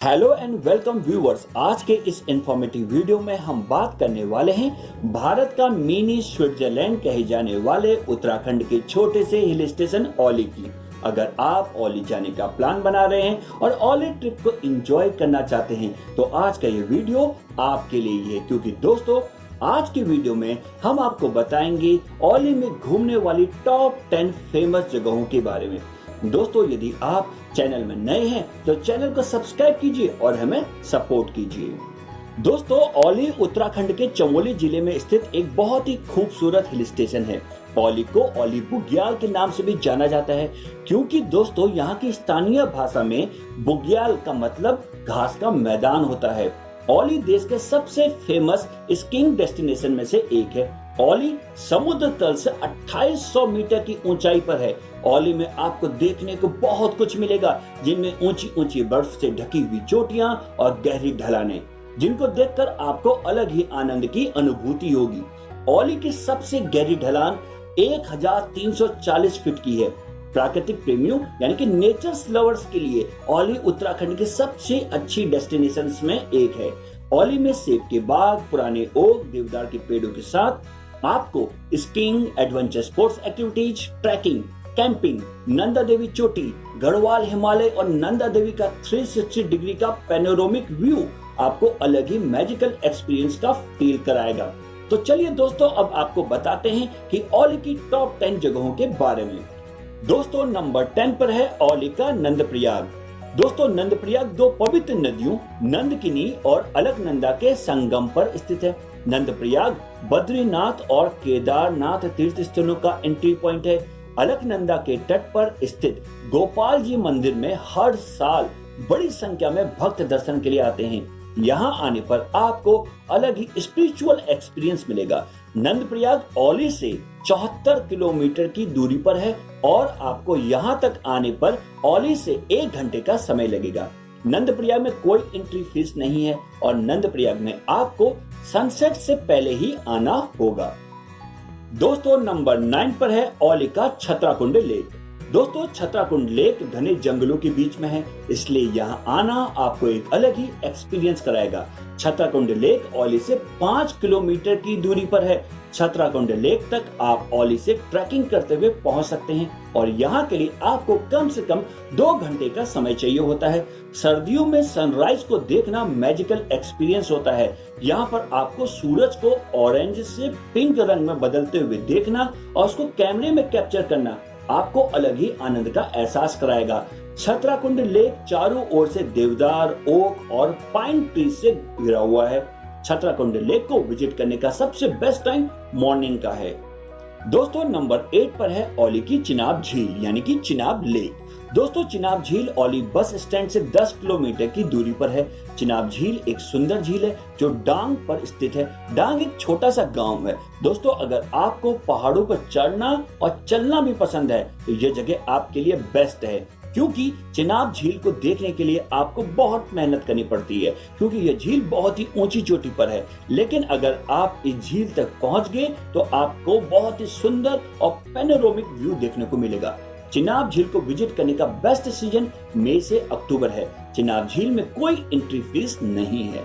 Hello and welcome viewers. आज के इस इंफॉर्मेटिव वीडियो में हम बात करने वाले हैं भारत का मिनी स्विट्जरलैंड कहे जाने वाले उत्तराखंड के छोटे से हिल स्टेशन औली की। अगर आप औली जाने का प्लान बना रहे हैं और औली ट्रिप को एंजॉय करना चाहते हैं तो आज का ये वीडियो आपके लिए ही है, क्योंकि दोस्तों आज की वीडियो में हम आपको बताएंगे औली में घूमने वाली टॉप 10 फेमस जगहों के बारे में। दोस्तों यदि आप चैनल में नए हैं तो चैनल को सब्सक्राइब कीजिए और हमें सपोर्ट कीजिए। दोस्तों औली उत्तराखंड के चमोली जिले में स्थित एक बहुत ही खूबसूरत हिल स्टेशन है। औली को औली बुग्याल के नाम से भी जाना जाता है, क्योंकि दोस्तों यहाँ की स्थानीय भाषा में बुग्याल का मतलब घास का मैदान होता है। औली देश के सबसे फेमस स्कीइंग डेस्टिनेशन में से एक है। औली समुद्र तल से 2800 मीटर की ऊंचाई पर है। औली में आपको देखने को बहुत कुछ मिलेगा, जिनमें ऊंची ऊंची बर्फ से ढकी हुई चोटियां और गहरी ढलानें, जिनको देखकर आपको अलग ही आनंद की अनुभूति होगी। औली की सबसे गहरी ढलान 1340 फीट की है। प्राकृतिक प्रेमियों यानी कि नेचर लवर्स के लिए औली उत्तराखंड की सबसे अच्छी डेस्टिनेशंस में एक है। औली में सेब के बाग, पुराने ओक, देवदार के पेड़ों के साथ आपको skiing, adventure sports activities, trekking, camping, Nanda Devi चोटी, गढ़वाल हिमालय और नंदा देवी का 360 डिग्री का पैनोरामिक व्यू आपको अलग ही मैजिकल एक्सपीरियंस का फील कराएगा। तो चलिए दोस्तों अब आपको बताते हैं कि औली की टॉप 10 जगहों के बारे में। दोस्तों नंबर 10 पर है औली का नंदप्रयाग। दोस्तों नंदप्रयाग दो पवित्र नदियों नंदकिनी और अलकनंदा के संगम पर स्थित है। नंदप्रयाग बद्रीनाथ और केदारनाथ तीर्थ स्थलों का एंट्री पॉइंट है। अलकनंदा के तट पर स्थित गोपाल जी मंदिर में हर साल बड़ी संख्या में भक्त दर्शन के लिए आते हैं। यहाँ आने पर आपको अलग ही स्पिरिचुअल एक्सपीरियंस मिलेगा। नंदप्रयाग औली से 74 किलोमीटर की दूरी पर है और आपको यहाँ तक आने पर औली से 1 घंटे का समय लगेगा। नंदप्रयाग में कोई एंट्री फीस नहीं है और नंदप्रयाग में आपको सनसेट से पहले ही आना होगा। दोस्तों नंबर 9 पर है औली का छतराकुंड लेक। दोस्तों छतराकुंड लेक घने जंगलों के बीच में है, इसलिए यहाँ आना आपको एक अलग ही एक्सपीरियंस कराएगा। छतराकुंड लेक औली से 5 किलोमीटर की दूरी पर है। छतराकुंड लेक तक आप औली से ट्रैकिंग करते हुए पहुंच सकते हैं और यहाँ के लिए आपको कम से कम 2 घंटे का समय चाहिए होता है। सर्दियों में सनराइज को देखना मैजिकल एक्सपीरियंस होता है। यहाँ पर आपको सूरज को ऑरेंज से पिंक रंग में बदलते हुए देखना और उसको कैमरे में कैप्चर करना आपको अलग ही आनंद का एहसास कराएगा। छतराकुंड लेक चारों ओर से देवदार, ओक और पाइन ट्री से घिरा हुआ है। छतराकुंड लेक को विजिट करने का सबसे बेस्ट टाइम मॉर्निंग का है। दोस्तों नंबर 8 पर है औली की चिनाब झील यानी कि चिनाब लेक। दोस्तों चिनाब झील औली बस स्टैंड से 10 किलोमीटर की दूरी पर है। चिनाब झील एक सुंदर झील है जो डांग पर स्थित है। डांग एक छोटा सा गांव है। दोस्तों अगर आपको पहाड़ों पर चढ़ना और चलना भी पसंद है तो ये जगह आपके लिए बेस्ट है, क्योंकि चिनाब झील को देखने के लिए आपको बहुत मेहनत करनी पड़ती है, क्योंकि यह झील बहुत ही ऊंची चोटी पर है। लेकिन अगर आप इस झील तक पहुंच गए तो आपको बहुत ही सुंदर और पैनोरामिक व्यू देखने को मिलेगा। चिनाब झील को विजिट करने का बेस्ट सीजन मई से अक्टूबर है। चिनाब झील में कोई एंट्री फीस नहीं है।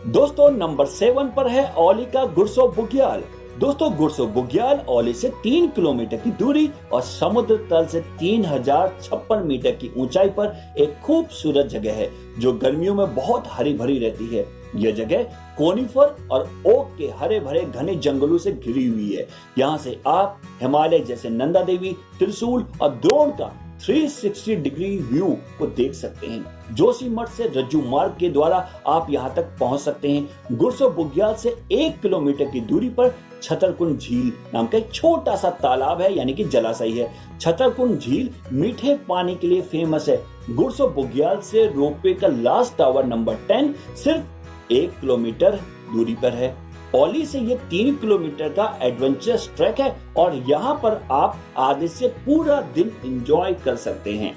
दोस्तों नंबर 7 पर है औली का गुरसो बुग्याल। दोस्तों गुरसो बुग्याल औली से 3 किलोमीटर की दूरी और समुद्र तल से 3056 मीटर की ऊंचाई पर एक खूबसूरत जगह है जो गर्मियों में बहुत हरी भरी रहती है। यह जगह कोनिफर और ओक के हरे भरे घने जंगलों से घिरी हुई है। यहाँ से आप हिमालय जैसे नंदा देवी, त्रिशूल और द्रोण का 360 डिग्री व्यू को देख सकते हैं। जोशीमठ से रज्जू मार्ग के द्वारा आप यहाँ तक पहुँच सकते हैं। गुरसो बुग्याल से 1 किलोमीटर की दूरी पर छतरकुंड झील नाम का एक छोटा सा तालाब है यानी कि जलाशय है। छतरकुंड झील मीठे पानी के लिए फेमस है। गुरसो बुग्याल से रोपवे का लास्ट टावर नंबर 10 सिर्फ 1 किलोमीटर दूरी पर है। औली से ये 3 किलोमीटर का एडवेंचर ट्रैक है और यहाँ पर आप आधे से पूरा दिन एंजॉय कर सकते हैं।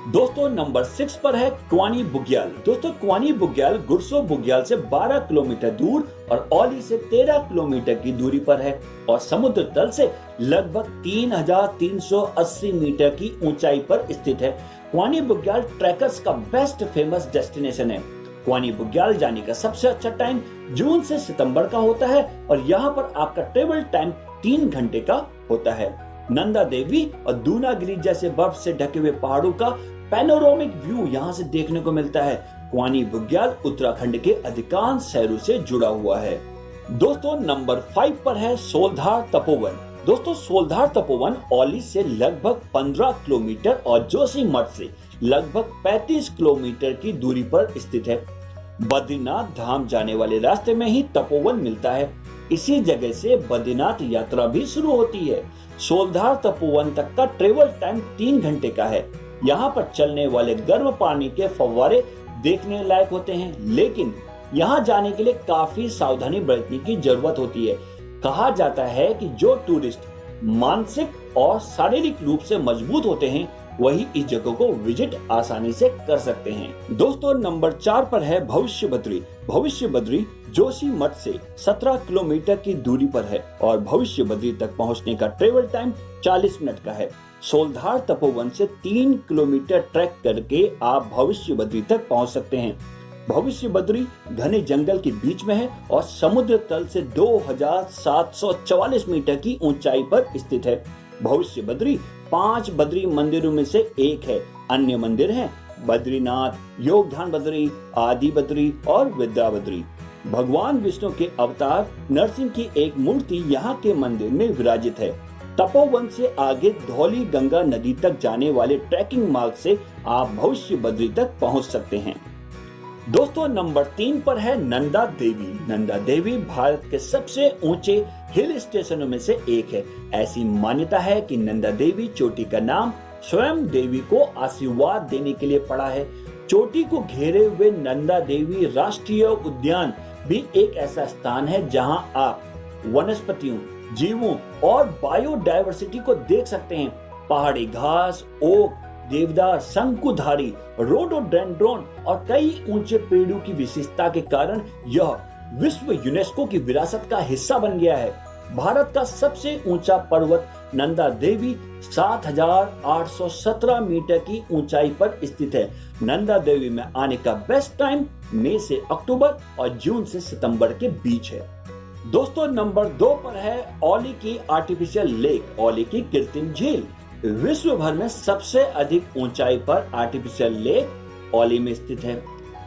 दोस्तों नंबर 6 पर है क्वानी बुग्याल। दोस्तों क्वानी बुग्याल गुरसो बुग्याल से 12 किलोमीटर दूर और औली से 13 किलोमीटर की दूरी पर है और समुद्र तल से लगभग 3380 मीटर की ऊंचाई पर स्थित है। क्वानी बुग्याल ट्रैकर्स का बेस्ट फेमस डेस्टिनेशन है। क्वानी बुग्याल जाने का सबसे अच्छा टाइम जून से सितंबर का होता है और यहाँ पर आपका ट्रेवल टाइम 3 घंटे का होता है। नंदा देवी और दूनागिरी जैसे बर्फ से ढके हुए पहाड़ों का पैनोरामिक व्यू यहाँ से देखने को मिलता है। क्वानी बुग्याल उत्तराखंड के अधिकांश शहरों से जुड़ा हुआ है। दोस्तों नंबर 5 पर है सोलधार तपोवन। दोस्तों सोलधार तपोवन औली से लगभग 15 किलोमीटर और जोशीमठ से लगभग 35 किलोमीटर की दूरी पर स्थित है। बद्रीनाथ धाम जाने वाले रास्ते में ही तपोवन मिलता है। इसी जगह से बद्रीनाथ यात्रा भी शुरू होती है। सोलधार तपोवन तक का ट्रेवल टाइम 3 घंटे का है। यहाँ पर चलने वाले गर्म पानी के फव्वारे देखने लायक होते हैं, लेकिन यहाँ जाने के लिए काफी सावधानी बरतने की जरूरत होती है। कहा जाता है कि जो टूरिस्ट मानसिक और शारीरिक रूप से मजबूत होते हैं वही इस जगह को विजिट आसानी से कर सकते हैं। दोस्तों नंबर 4 पर है भविष्य बद्री। भविष्य बद्री जोशीमठ से 17 किलोमीटर की दूरी पर है और भविष्य बद्री तक पहुंचने का ट्रेवल टाइम 40 मिनट का है। सोलधार तपोवन से 3 किलोमीटर ट्रैक करके आप भविष्य बद्री तक पहुंच सकते हैं। भविष्य बद्री घने जंगल के बीच में है और समुद्र तल से 2744 मीटर की ऊंचाई पर स्थित है। भविष्य बद्री 5 बद्री मंदिरों में से एक है। अन्य मंदिर हैं बद्रीनाथ, योगध्यान बद्री, आदि बद्री और विद्या बद्री। भगवान विष्णु के अवतार नरसिंह की एक मूर्ति यहाँ के मंदिर में विराजित है। तपोवन से आगे धौली गंगा नदी तक जाने वाले ट्रैकिंग मार्ग से आप भविष्य बद्री तक पहुँच सकते हैं। दोस्तों नंबर 3 पर है नंदा देवी। नंदा देवी भारत के सबसे ऊंचे हिल स्टेशनों में से एक है। ऐसी मान्यता है कि नंदा देवी चोटी का नाम स्वयं देवी को आशीर्वाद देने के लिए पड़ा है। चोटी को घेरे हुए नंदा देवी राष्ट्रीय उद्यान भी एक ऐसा स्थान है जहां आप वनस्पतियों, जीवों और बायोडायवर्सिटी को देख सकते हैं। पहाड़ी घास, ओक, देवदार, शंकुधारी, रोडोडेंड्रॉन और कई ऊंचे पेड़ों की विशेषता के कारण यह विश्व यूनेस्को की विरासत का हिस्सा बन गया है। भारत का सबसे ऊंचा पर्वत नंदा देवी 7,817 मीटर की ऊंचाई पर स्थित है। नंदा देवी में आने का बेस्ट टाइम मई से अक्टूबर और जून से सितंबर के बीच है। दोस्तों नंबर 2 पर है औली की आर्टिफिशियल लेक, औली की कृत्रिम झील। विश्व भर में सबसे अधिक ऊंचाई पर आर्टिफिशियल लेक औली में स्थित है।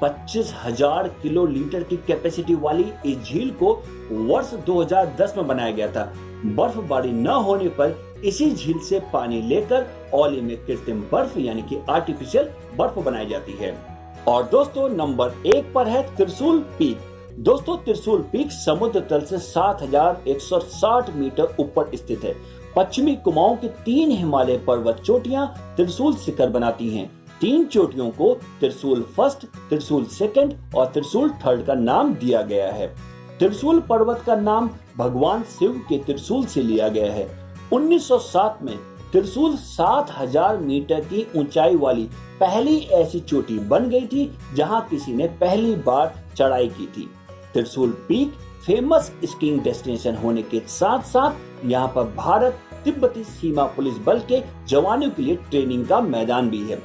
25,000 किलो लीटर की कैपेसिटी वाली इस झील को वर्ष 2010 में बनाया गया था। बर्फबारी न होने पर इसी झील से पानी लेकर औली में कृत्रिम बर्फ यानी कि आर्टिफिशियल बर्फ बनाई जाती है। और दोस्तों नंबर 1 पर है त्रिशूल पीक। दोस्तों त्रिशूल पीक समुद्र तल से 7,160 मीटर ऊपर स्थित है। पश्चिमी कुमाऊं की 3 हिमालय पर्वत चोटियां त्रिशूल शिखर बनाती हैं। 3 चोटियों को त्रिशूल फर्स्ट, त्रिशूल सेकंड और त्रिशूल थर्ड का नाम दिया गया है। त्रिशूल पर्वत का नाम भगवान शिव के त्रिशूल से लिया गया है। 1907 में त्रिशूल 7,000 मीटर की ऊंचाई वाली पहली ऐसी चोटी बन गई थी जहां किसी ने पहली बार चढ़ाई की थी। त्रिशूल पीक फेमस स्कीइंग डेस्टिनेशन होने के साथ साथ यहाँ पर भारत तिब्बती सीमा पुलिस बल के जवानों के लिए ट्रेनिंग का मैदान भी है।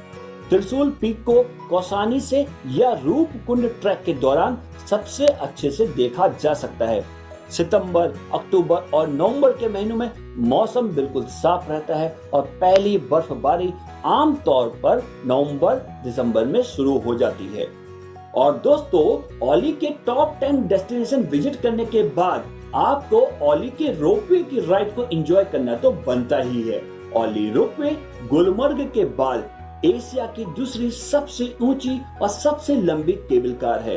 त्रिशूल पीक को कौसानी से या रूपकुंड ट्रैक के दौरान सबसे अच्छे से देखा जा सकता है। सितंबर, अक्टूबर और नवंबर के महीनों में मौसम बिल्कुल साफ रहता है और पहली बर्फबारी आमतौर पर नवंबर-दिसंबर में शुरू हो जाती है। और दोस्तों औली के टॉप 10 डेस्टिनेशन विजिट करने के बाद आपको औली के रोपवे की राइड को एंजॉय करना तो बनता ही है। औली रोपवे गुलमर्ग के बाद एशिया की दूसरी सबसे ऊंची और सबसे लंबी केबल कार है।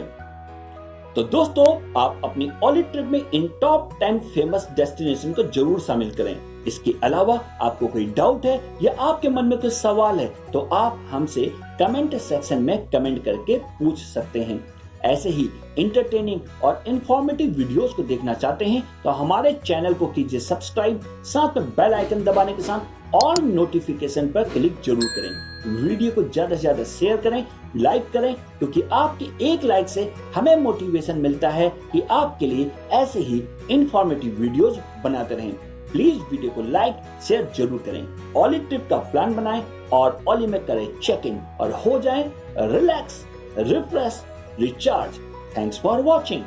तो दोस्तों आप अपनी औली ट्रिप में इन टॉप 10 फेमस डेस्टिनेशन को जरूर शामिल करें। इसके अलावा आपको कोई डाउट है या आपके मन में कोई सवाल है तो आप हमसे कमेंट सेक्शन में कमेंट करके पूछ सकते हैं। ऐसे ही इंटरटेनिंग और इंफॉर्मेटिव वीडियोस को देखना चाहते हैं तो हमारे चैनल को कीजिए सब्सक्राइब, साथ में बेल आइकन दबाने के साथ और नोटिफिकेशन पर क्लिक जरूर करें। वीडियो को ज्यादा से ज्यादा शेयर करें, लाइक करें, क्योंकि आपकी एक लाइक से हमें मोटिवेशन मिलता है कि आपके लिए ऐसे ही इंफॉर्मेटिव वीडियोस बनाते रहें। प्लीज वीडियो को लाइक शेयर जरूर करें। औली ट्रिप का प्लान बनाएं और ओली में करें चेक इन और हो जाएं relax, refresh, recharge. Thanks for watching.